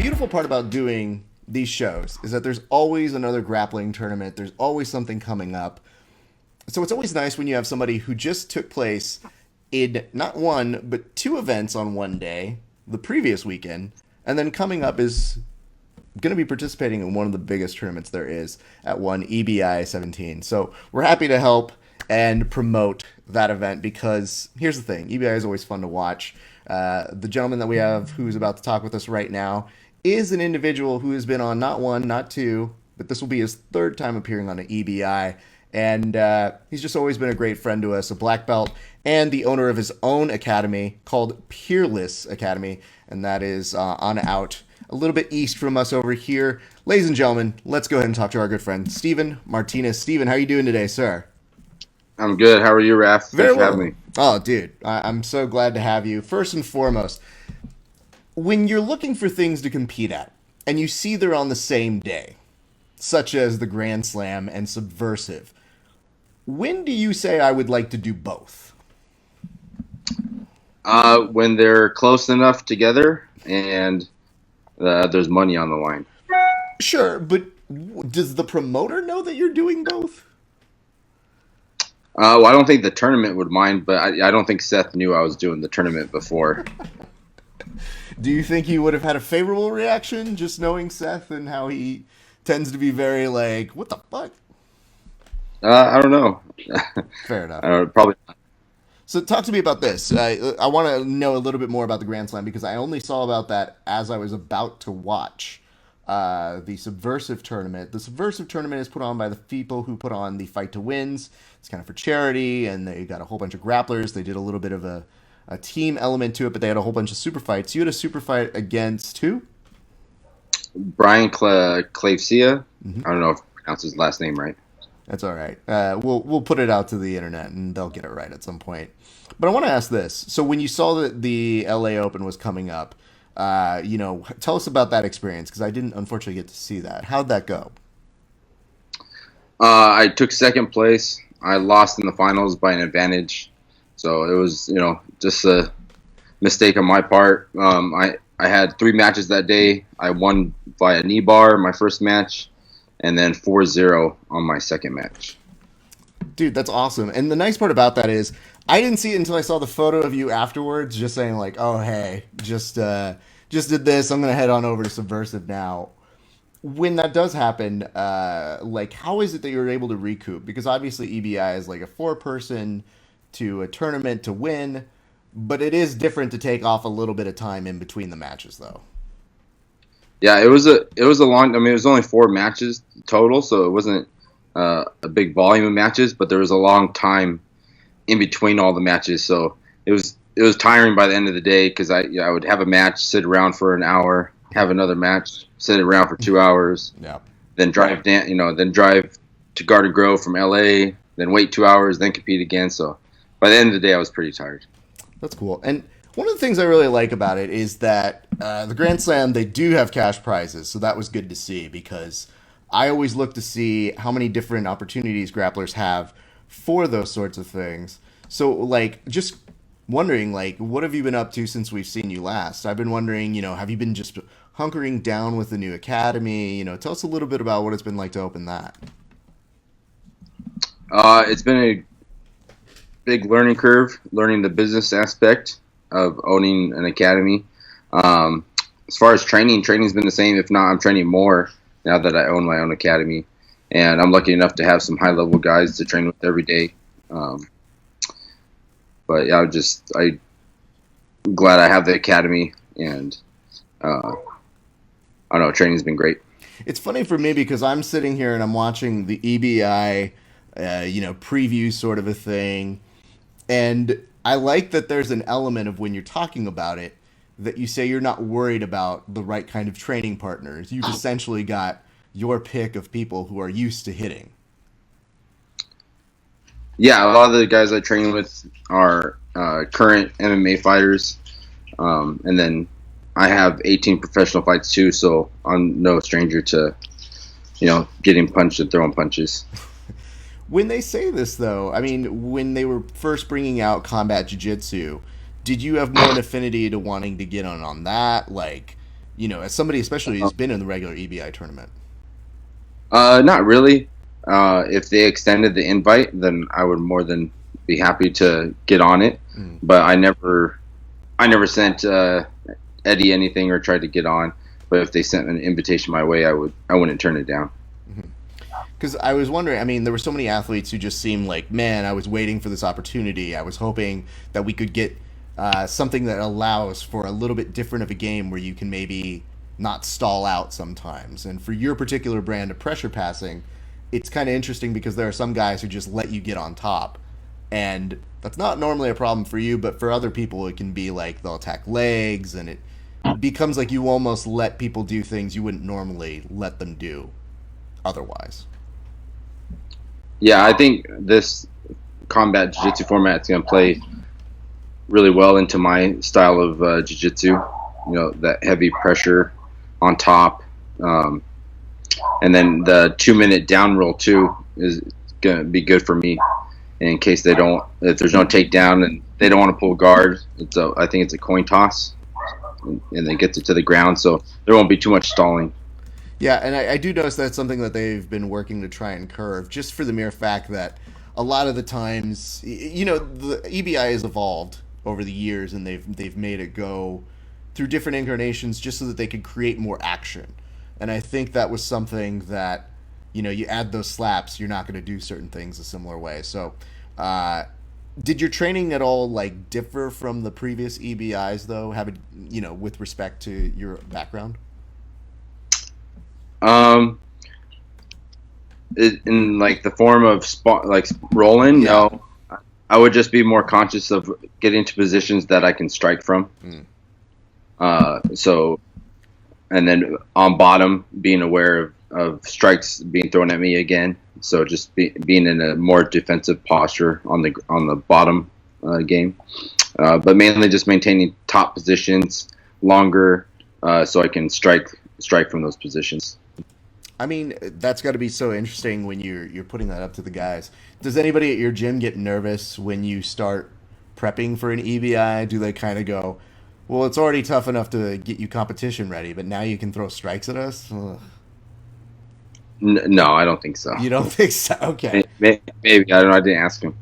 beautiful part about doing these shows is that there's always another grappling tournament. There's always something coming up. So it's always nice when you have somebody who just took place in not one, but two events on one day, the previous weekend, and then coming up is going to be participating in one of the biggest tournaments there is at one EBI 17. So we're happy to help and promote that event because here's the thing, EBI is always fun to watch. The gentleman that we have who's about to talk with us right now is an individual who has been on not one, not two, but this will be his third time appearing on an EBI. And he's just always been a great friend to us, a black belt, and the owner of his own academy called Peerless Academy, and that is on out a little bit east from us over here. Ladies and gentlemen, let's go ahead and talk to our good friend, Steven Martinez. Steven, how are you doing today, sir? I'm good. How are you, Raph? Very Thanks for well. having me. Oh, dude, I'm so glad to have you. First and foremost, when you're looking for things to compete at, and you see they're on the same day, such as the Grand Slam and Subversiv, when do you say I would like to do both? When they're close enough together and there's money on the line. Sure, but does the promoter know that you're doing both? Well, I don't think the tournament would mind, but I don't think Seth knew I was doing the tournament before. Do you think he would have had a favorable reaction just knowing Seth and how he tends to be very like, what the fuck? I don't know. Fair enough. Probably not. So talk to me about this. I want to know a little bit more about the Grand Slam because I only saw about that as I was about to watch the Subversiv tournament. The Subversiv tournament is put on by the people who put on the Fight to Wins. It's kind of for charity, and they got a whole bunch of grapplers. They did a little bit of a team element to it, but they had a whole bunch of super fights. You had a super fight against who? Brian Clavesia. I don't know if I pronounced his last name right. That's all right. We'll put it out to the internet, and they'll get it right at some point. But I want to ask this. So when you saw that the LA Open was coming up, tell us about that experience, because I didn't, unfortunately, get to see that. How'd that go? I took second place. I lost in the finals by an advantage. So it was, just a mistake on my part. I had 3 matches that day. I won by a knee bar my first match, and then 4-0 on my second match. Dude, that's awesome. And the nice part about that is I didn't see it until I saw the photo of you afterwards, just saying like, oh, hey, just did this. I'm going to head on over to Subversive now. When that does happen, how is it that you're able to recoup? Because obviously EBI is like a 4-person to a tournament to win, but it is different to take off a little bit of time in between the matches, though. Yeah, it was a long. I mean, it was only 4 matches total, so it wasn't a big volume of matches. But there was a long time in between all the matches, so it was tiring by the end of the day because I would have a match, sit around for an hour, have another match, sit around for 2 hours, then drive down, then drive to Garden Grove from LA, then wait 2 hours, then compete again. So by the end of the day, I was pretty tired. That's cool. And one of the things I really like about it is that the Grand Slam, they do have cash prizes, so that was good to see because I always look to see how many different opportunities grapplers have for those sorts of things. So, just wondering, what have you been up to since we've seen you last? I've been wondering, have you been just hunkering down with the new academy? Tell us a little bit about what it's been like to open that. It's been a big learning curve, learning the business aspect of owning an academy. As far as training's been the same. If not, I'm training more now that I own my own academy. And I'm lucky enough to have some high-level guys to train with every day. But yeah, I'm glad I have the academy, and I don't know, training's been great. It's funny for me because I'm sitting here and I'm watching the EBI, preview sort of a thing, and I like that there's an element of when you're talking about it that you say you're not worried about the right kind of training partners. You've essentially got your pick of people who are used to hitting. Yeah, a lot of the guys I train with are current MMA fighters, and then I have 18 professional fights too, so I'm no stranger to, getting punched and throwing punches. When they say this, though, I mean, when they were first bringing out combat jiu-jitsu, did you have more an affinity to wanting to get on that? as somebody especially who's been in the regular EBI tournament? Not really. If they extended the invite, then I would more than be happy to get on it. Mm. But I never sent Eddie anything or tried to get on. But if they sent an invitation my way, I wouldn't turn it down. Because I was wondering, I mean, there were so many athletes who just seemed like, man, I was waiting for this opportunity. I was hoping that we could get something that allows for a little bit different of a game where you can maybe not stall out sometimes. And for your particular brand of pressure passing, it's kind of interesting because there are some guys who just let you get on top. And that's not normally a problem for you, but for other people, it can be like they'll attack legs, and it becomes like you almost let people do things you wouldn't normally let them do otherwise. Yeah, I think this combat jiu-jitsu format is going to play really well into my style of jiu-jitsu. That heavy pressure on top. And then the 2-minute down roll too is going to be good for me in case if there's no takedown and they don't want to pull guard. I think it's a coin toss and then gets it to the ground. So there won't be too much stalling. Yeah, and I do notice that's something that they've been working to try and curve, just for the mere fact that a lot of the times, the EBI has evolved over the years, and they've made it go through different incarnations just so that they could create more action. And I think that was something that, you add those slaps, you're not going to do certain things a similar way. So, did your training at all differ from the previous EBIs though? With respect to your background? In the form of rolling, Yeah. no. I would just be more conscious of getting to positions that I can strike from. So, and then on bottom, being aware of strikes being thrown at me again. So just being in a more defensive posture on the bottom game, but mainly just maintaining top positions longer, so I can strike from those positions. I mean, that's got to be so interesting when you're putting that up to the guys. Does anybody at your gym get nervous when you start prepping for an EBI? Do they kind of go, well, it's already tough enough to get you competition ready, but now you can throw strikes at us? Ugh. No, I don't think so. You don't think so? Okay. Maybe I don't know. I didn't ask him.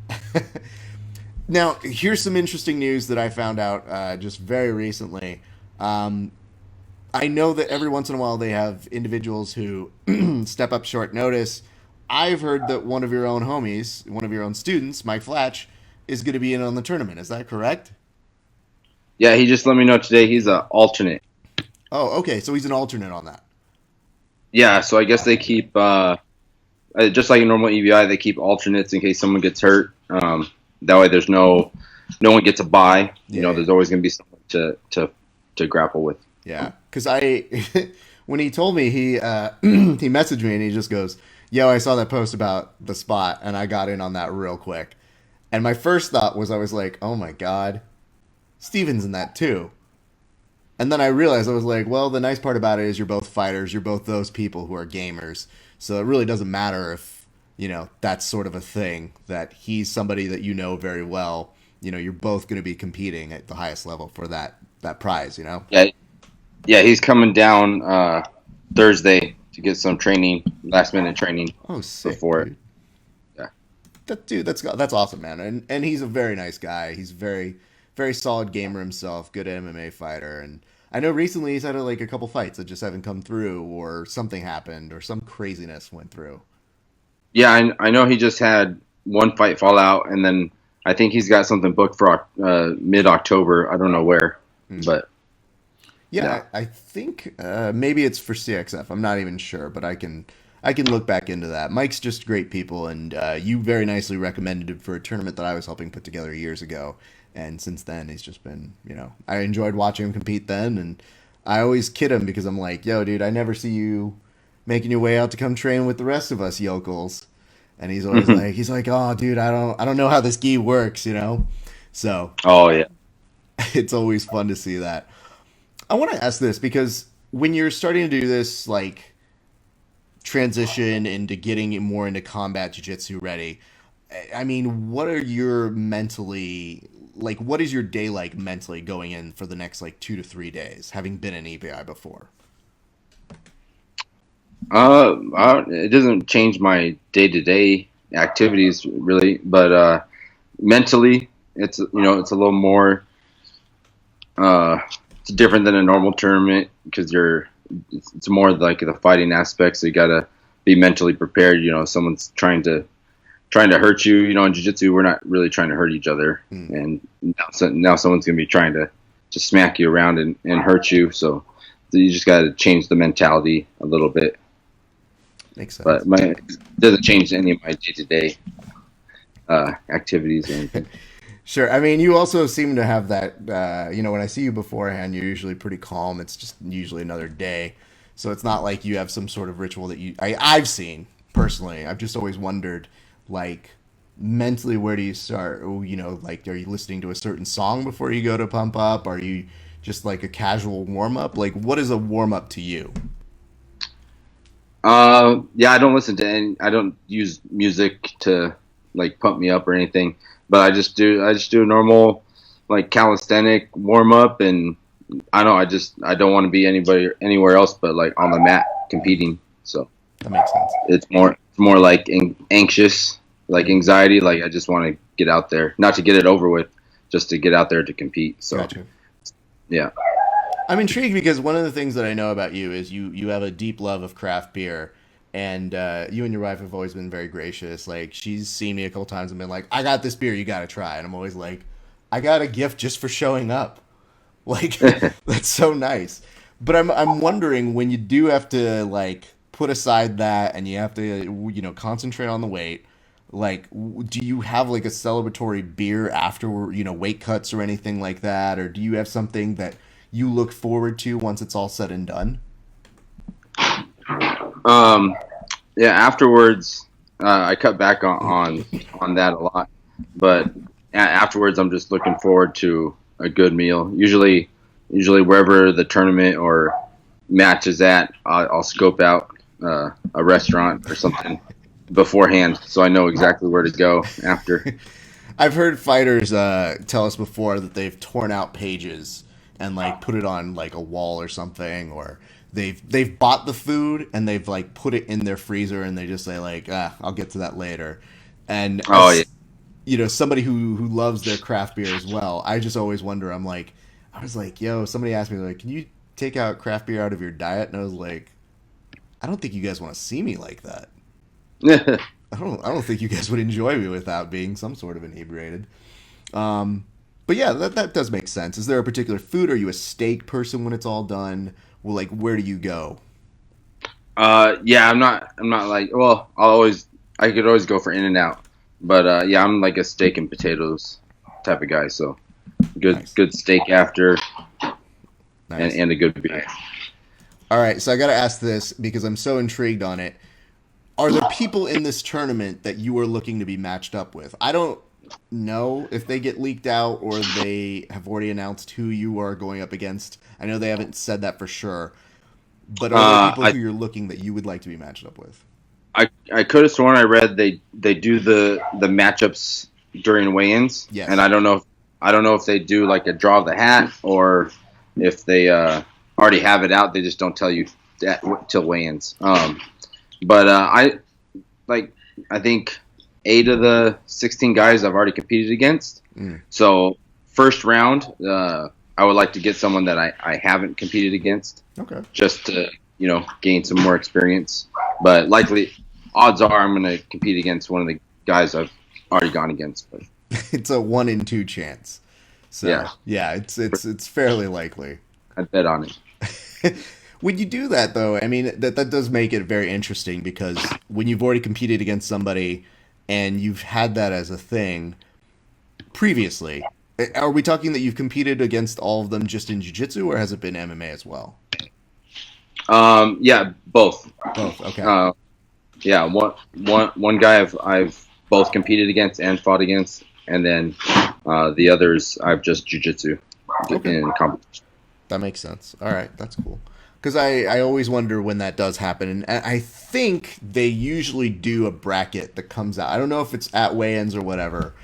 Now, here's some interesting news that I found out just very recently. I know that every once in a while they have individuals who step up short notice. I've heard that one of your own homies, one of your own students, Mike Flatch, is going to be in on the tournament. Is that correct? Yeah, he just let me know today he's an alternate. Oh, okay. So he's an alternate on that. Yeah, so I guess they keep, just like a normal EBI, they keep alternates in case someone gets hurt. That way there's no one gets a bye. Yeah. There's always going to be someone to grapple with. Yeah, because when he told me, he messaged me and he just goes, yo, I saw that post about the spot and I got in on that real quick. And my first thought was, I was like, oh my God, Steven's in that too. And then I realized, I was like, well, the nice part about it is you're both fighters. You're both those people who are gamers. So it really doesn't matter if, that's sort of a thing, that he's somebody that you know very well. You're both going to be competing at the highest level for that prize, Yeah, he's coming down Thursday to get some training, last minute training. Oh, sick, before dude. Yeah. That's awesome, man. And he's a very nice guy. He's very, very solid gamer himself, good MMA fighter. And I know recently he's had a couple fights that just haven't come through, or something happened, or some craziness went through. Yeah, I know he just had one fight fall out, and then I think he's got something booked for mid-October. I don't know where, but yeah. I think maybe it's for CXF. I'm not even sure, but I can look back into that. Mike's just great people, and you very nicely recommended him for a tournament that I was helping put together years ago. And since then, he's just been, I enjoyed watching him compete then, and I always kid him because I'm like, yo, dude, I never see you making your way out to come train with the rest of us yokels. And he's always like, oh, dude, I don't know how this gi works, So, oh yeah, it's always fun to see that. I want to ask this because when you're starting to do this, transition into getting more into combat jiu-jitsu ready, I mean, what are your mentally, like what is your day like mentally going in for the next like 2 to 3 days, having been in EBI before? It doesn't change my day-to-day activities really, but mentally, it's it's a little more. It's different than a normal tournament because it's more like the fighting aspect. So you gotta be mentally prepared. Someone's trying to hurt you. In jiu-jitsu, we're not really trying to hurt each other, and now someone's gonna be trying to just smack you around and hurt you. So you just gotta change the mentality a little bit. Makes sense. But it doesn't change any of my day-to-day activities or anything. Sure. I mean, you also seem to have that, when I see you beforehand, you're usually pretty calm. It's just usually another day. So it's not like you have some sort of ritual that I've seen personally. I've just always wondered, like, mentally, where do you start? Like, are you listening to a certain song before you go to pump up? Are you just like a casual warm up? Like, what is a warm up to you? Yeah, I don't listen to I don't use music to like pump me up or anything. But I just do a normal like calisthenic warm up, and I don't want to be anywhere else but like on the mat competing. So that makes sense. It's more like anxious, like anxiety. Like I just want to get out there, not to get it over with, just to get out there to compete. So gotcha. Yeah. I'm intrigued because one of the things that I know about you is you have a deep love of craft beer. And you and your wife have always been very gracious. Like, she's seen me a couple times and been like, I got this beer, you got to try. And I'm always like, I got a gift just for showing up. Like, that's so nice. But I'm wondering, when you do have to, like, put aside that and you have to, concentrate on the weight, like, do you have, like, a celebratory beer after, weight cuts or anything like that? Or do you have something that you look forward to once it's all said and done? Yeah, afterwards, I cut back on that a lot, but afterwards, I'm just looking forward to a good meal. Usually wherever the tournament or match is at, I'll scope out a restaurant or something beforehand, so I know exactly where to go after. I've heard fighters tell us before that they've torn out pages and like put it on like a wall or something, or they've bought the food and they've like put it in their freezer and they just say like, I'll get to that later. And somebody who loves their craft beer as well, I just always wonder. I was like, yo, somebody asked me like, can you take out craft beer out of your diet? And I was like, I don't think you guys want to see me like that. I don't think you guys would enjoy me without being some sort of inebriated. But yeah, that does make sense. Is there a particular food? Are you a steak person when it's all done? Well, like, where do you go? Yeah, I'm not like, well, I could always go for In-N-Out, but yeah, I'm like a steak and potatoes type of guy. So good steak after, nice. and a good beer. All right, so I got to ask this because I'm so intrigued on it. Are there people in this tournament that you are looking to be matched up with? I don't know if they get leaked out or they have already announced who you are going up against. I know they haven't said that for sure. But are there people who you're looking that you would like to be matched up with? I could have sworn I read they do the matchups during weigh-ins. Yes. And I don't know if they do like a draw of the hat or if they already have it out. They just don't tell you that till weigh-ins. But I think 8 of the 16 guys I've already competed against. So first round, I would like to get someone that I haven't competed against. Okay. Just to, gain some more experience. But likely, odds are I'm going to compete against one of the guys I've already gone against. But it's a 1 in 2 chance. So yeah, it's fairly likely. I'd bet on it. When you do that, though, I mean, that does make it very interesting because when you've already competed against somebody and you've had that as a thing previously, are we talking that you've competed against all of them just in jiu-jitsu, or has it been MMA as well? Yeah, both. Both, okay. Yeah, one guy I've both competed against and fought against, and then the others I've just jiu-jitsu in competition. That makes sense. All right, that's cool. Because I always wonder when that does happen. And I think they usually do a bracket that comes out. I don't know if it's at weigh-ins or whatever.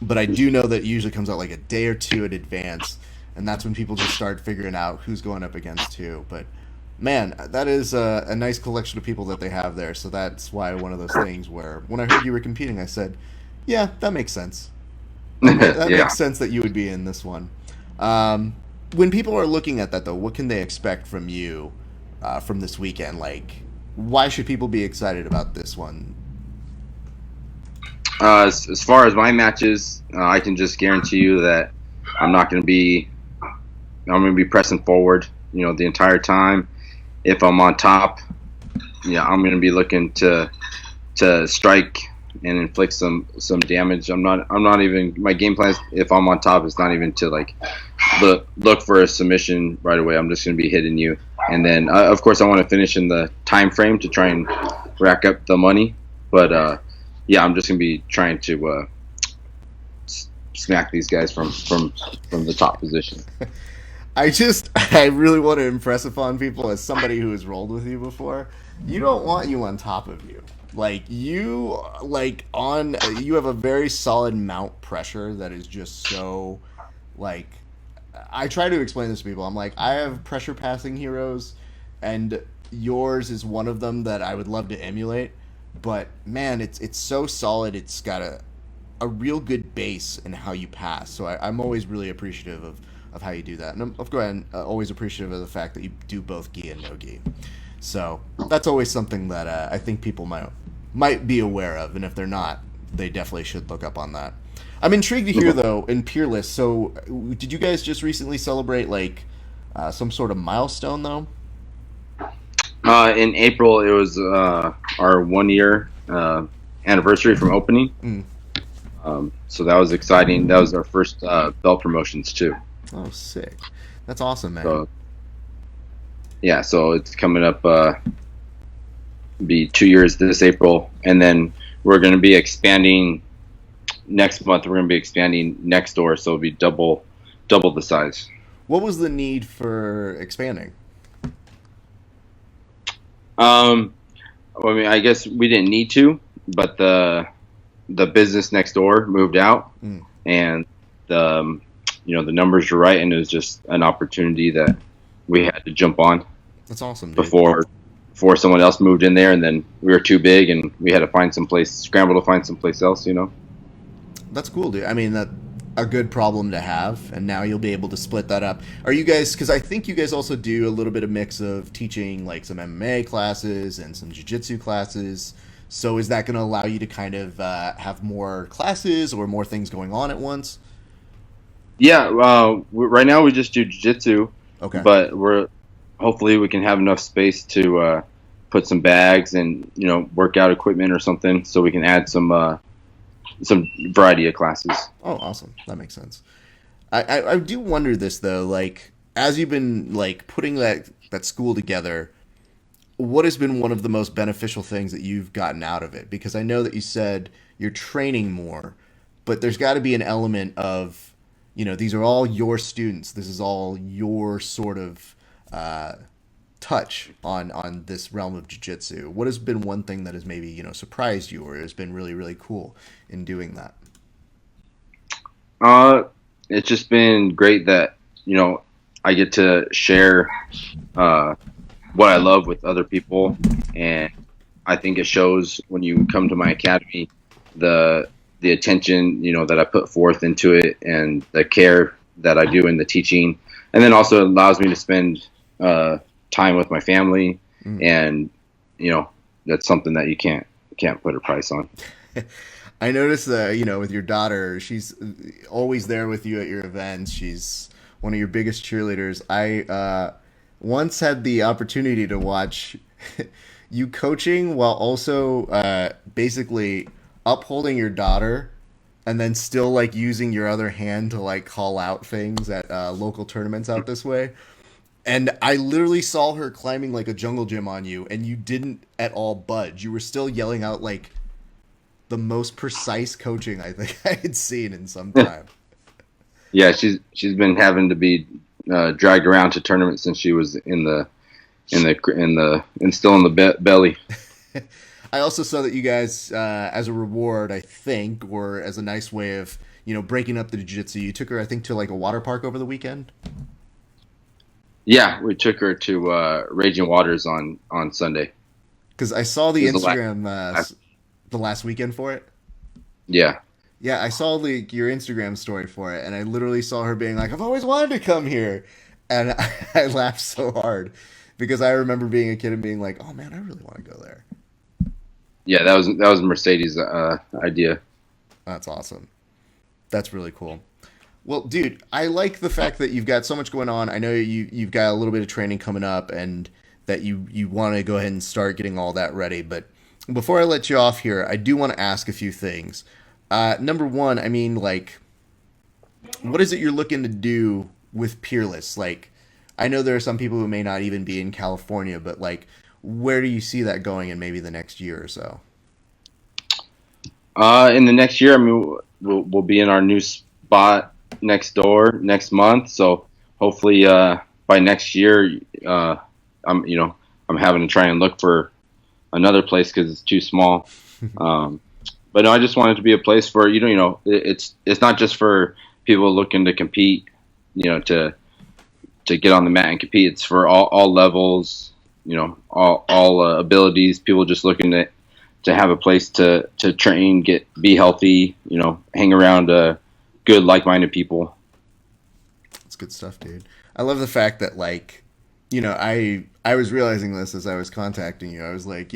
but I do know that it usually comes out like a day or two in advance, and that's when people just start figuring out who's going up against who. But man, that is a nice collection of people that they have there. So that's why one of those things where when I heard you were competing, I said, "Yeah, that makes sense. That Yeah. makes sense that you would be in this one." When people are looking at that, though, what can they expect from you from this weekend? Like, why should people be excited about this one? As far as my matches, I can just guarantee you that I'm not going to be. I'm going to be pressing forward, the entire time. If I'm on top, yeah, I'm going to be looking to strike and inflict some damage. I'm not even, my game plan is, if I'm on top, it's not even to like look for a submission right away. I'm just going to be hitting you, and then of course I want to finish in the time frame to try and rack up the money. But yeah, I'm just going to be trying to smack these guys from the top position. I really want to impress upon people as somebody who has rolled with you before. You don't want you on top of you. You have a very solid mount pressure that is just so, like, I try to explain this to people. I'm like, I have pressure passing heroes, and yours is one of them that I would love to emulate. But man, it's so solid. It's got a real good base in how you pass. So I'm always really appreciative of how you do that. And I'm, of course, always appreciative of the fact that you do both gi and no gi. So that's always something that I think people might be aware of. And if they're not, they definitely should look up on that. I'm intrigued to hear, though, in Peerless. So did you guys just recently celebrate, like, some sort of milestone, though? In April, it was our 1 year anniversary from opening. So that was exciting. That was our first belt promotions too. Oh, sick. That's awesome, man. So yeah, so it's coming up. Be 2 years this April, and then we're going to be expanding next month. We're going to be expanding next door, so it'll be double the size. What was the need for expanding? I mean, I guess we didn't need to, but the business next door moved out, and the the numbers were right, and it was just an opportunity that we had to jump on. That's awesome, dude. Before someone else moved in there, and then we were too big, and we had to scramble to find someplace else. That's cool, dude. I mean, that a good problem to have, and now you'll be able to split that up. Are you guys, because I think you guys also do a little bit of mix of teaching like some MMA classes and some jiu-jitsu classes. So is that going to allow you to kind of have more classes or more things going on at once? Yeah, right now we just do jiu-jitsu. Okay. But hopefully we can have enough space to put some bags and workout equipment or something, so we can add some variety of classes. Oh, awesome. That makes sense. I do wonder this, though, like, as you've been, like, putting that school together, what has been one of the most beneficial things that you've gotten out of it? Because I know that you said you're training more, but there's got to be an element of, these are all your students. This is all your sort of touch on this realm of jiu-jitsu. What has been one thing that has maybe, surprised you or has been really, really cool in doing that? It's just been great that, I get to share what I love with other people, and I think it shows when you come to my academy, the attention, that I put forth into it, and the care that I do in the teaching, and then also allows me to spend time with my family, and that's something that you can't put a price on. I noticed that, with your daughter, she's always there with you at your events. She's one of your biggest cheerleaders. I once had the opportunity to watch you coaching while also basically upholding your daughter, and then still like using your other hand to like call out things at local tournaments out this way. And I literally saw her climbing like a jungle gym on you, and you didn't at all budge. You were still yelling out like the most precise coaching I think I had seen in some time. Yeah, she's been having to be dragged around to tournaments since she was still in the belly. I also saw that you guys, as a reward, I think, or as a nice way of, breaking up the jiu-jitsu. You took her, I think, to like a water park over the weekend. Yeah, we took her to Raging Waters on Sunday. Because I saw the It was Instagram the last weekend for it. yeah. Yeah, I saw your Instagram story for it, and I literally saw her being like, "I've always wanted to come here," and I laughed so hard because I remember being a kid and being like, "Oh man, I really want to go there." Yeah, that was Mercedes' idea. That's awesome. That's really cool. Well, dude, I like the fact that you've got so much going on. I know you've got a little bit of training coming up, and that you want to go ahead and start getting all that ready. But before I let you off here, I do want to ask a few things. Number one, I mean, like, what is it you're looking to do with Peerless? Like, I know there are some people who may not even be in California, but like, where do you see that going in maybe the next year or so? In the next year, I mean, we'll be in our new spot next door next month. So hopefully, by next year, I'm having to try and look for another place because it's too small. But no, I just want it to be a place for it's not just for people looking to compete, to get on the mat and compete. It's for all levels, all abilities. People just looking to have a place to train, be healthy, hang around good, like-minded people. That's good stuff, dude. I love the fact that like, I was realizing this as I was contacting you. I was like,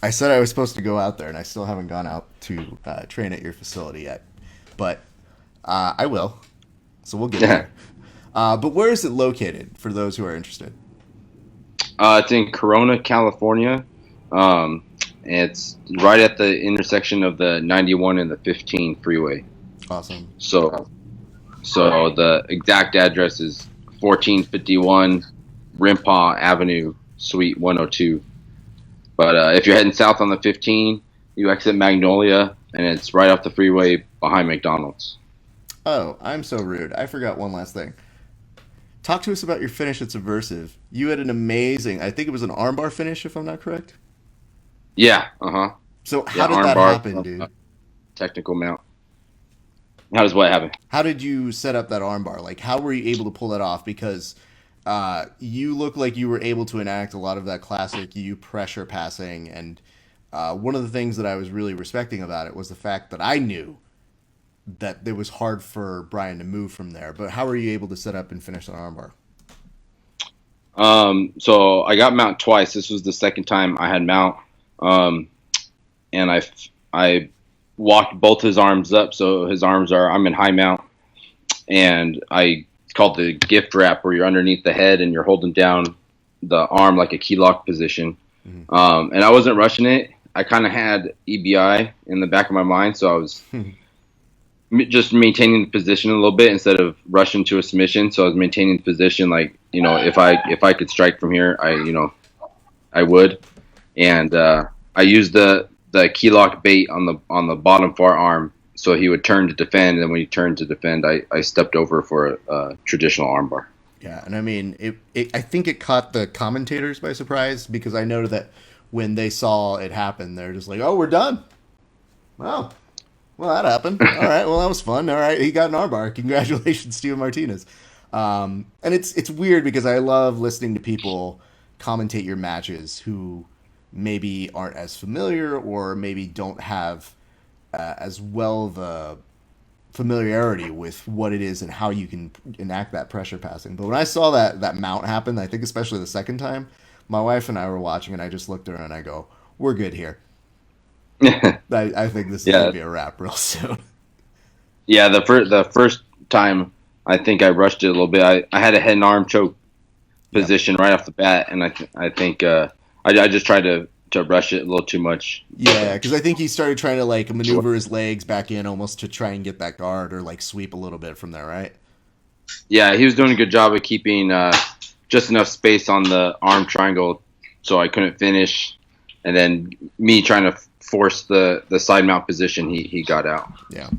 I said I was supposed to go out there, and I still haven't gone out to train at your facility yet, but I will. So we'll get there. But where is it located for those who are interested? It's in Corona, California. It's right at the intersection of the 91 and the 15 freeway. Awesome. So the exact address is 1451 Rimpaw Avenue, Suite 102. But if you're heading south on the 15, you exit Magnolia, and it's right off the freeway behind McDonald's. Oh, I'm so rude. I forgot one last thing. Talk to us about your finish at Subversiv. You had an amazing, I think it was an armbar finish, if I'm not correct. Yeah, So how did that happen, dude? Technical mount. How does what happen? How did you set up that armbar? Like, how were you able to pull that off? Because you look like you were able to enact a lot of that classic you pressure passing. And one of the things that I was really respecting about it was the fact that I knew that it was hard for Brian to move from there. But how were you able to set up and finish an armbar? So I got mount twice. This was the second time I had mount. And I walked both his arms up, so his arms I'm in high mount, and it's called the gift wrap, where you're underneath the head and you're holding down the arm like a key lock position. Mm-hmm. And I wasn't rushing it. I kind of had EBI in the back of my mind, so I was just maintaining the position a little bit instead of rushing to a submission. So I was maintaining the position, like, if I could strike from here, I would. And I used the key lock bait on the bottom far arm, so he would turn to defend, and when he turned to defend, I stepped over for a traditional armbar. Yeah, and I mean, I think it caught the commentators by surprise, because I know that when they saw it happen, they're just like, "Oh, we're done." Oh, well, that happened. All right, well, that was fun. All right, he got an armbar. Congratulations, Steven Martinez. And it's weird because I love listening to people commentate your matches who maybe aren't as familiar, or maybe don't have as well the familiarity with what it is and how you can enact that pressure passing. But when I saw that mount happen, I think especially the second time, my wife and I were watching, and I just looked at her and I go, "We're good here." I think this is going to be a wrap real soon. Yeah, the first time, I think I rushed it a little bit. I had a head and arm choke position right off the bat, and I think I just tried to rush it a little too much. Yeah, because I think he started trying to like maneuver his legs back in almost to try and get that guard, or like sweep a little bit from there, right? Yeah, he was doing a good job of keeping just enough space on the arm triangle so I couldn't finish, and then me trying to force the side mount position, he got out. Yeah,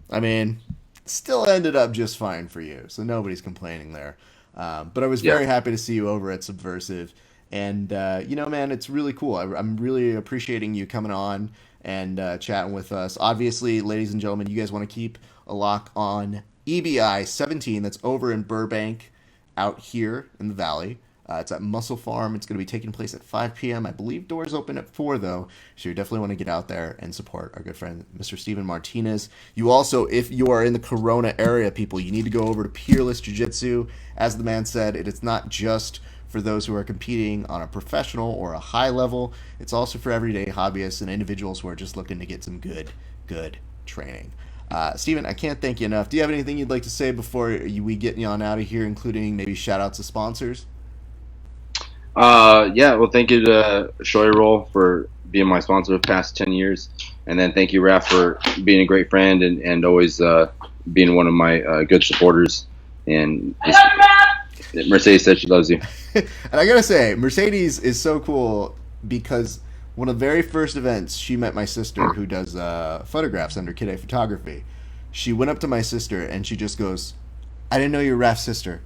I mean, still ended up just fine for you, so nobody's complaining there. But I was very happy to see you over at Subversiv. And man, it's really cool. I'm really appreciating you coming on and chatting with us. Obviously, ladies and gentlemen, you guys want to keep a lock on EBI 17. That's over in Burbank, out here in the Valley. It's at Muscle Farm. It's going to be taking place at 5 p.m. I believe doors open at 4, though. So you definitely want to get out there and support our good friend, Mr. Steven Martinez. You also, if you are in the Corona area, people, you need to go over to Peerless Jiu Jitsu. As the man said, it's not just for those who are competing on a professional or a high level. It's also for everyday hobbyists and individuals who are just looking to get some good training. Steven, I can't thank you enough. Do you have anything you'd like to say before we get you on out of here, including maybe shout outs to sponsors? Yeah, well, thank you to Shoei Roll for being my sponsor the past 10 years. And then thank you, Raph, for being a great friend and always being one of my good supporters. And Mercedes said she loves you. And I gotta say, Mercedes is so cool because one of the very first events, she met my sister who does photographs under Kid A Photography. She went up to my sister and she just goes, "I didn't know you were Raf's sister."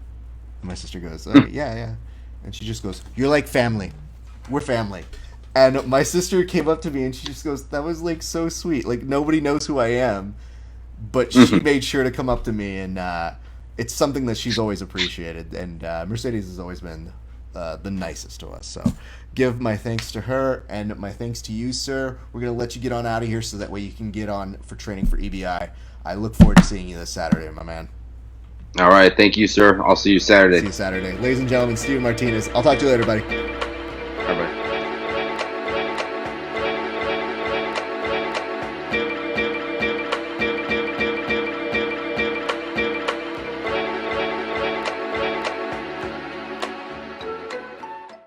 And my sister goes, yeah. And she just goes, "You're like family. We're family." And my sister came up to me and she just goes, "That was like so sweet. Like nobody knows who I am." But she made sure to come up to me, and it's something that she's always appreciated. And Mercedes has always been the nicest to us. So give my thanks to her and my thanks to you, sir. We're going to let you get on out of here so that way you can get on for training for EBI. I look forward to seeing you this Saturday, my man. All right. Thank you, sir. I'll see you Saturday. See you Saturday. Ladies and gentlemen, Steven Martinez. I'll talk to you later, buddy. Bye-bye.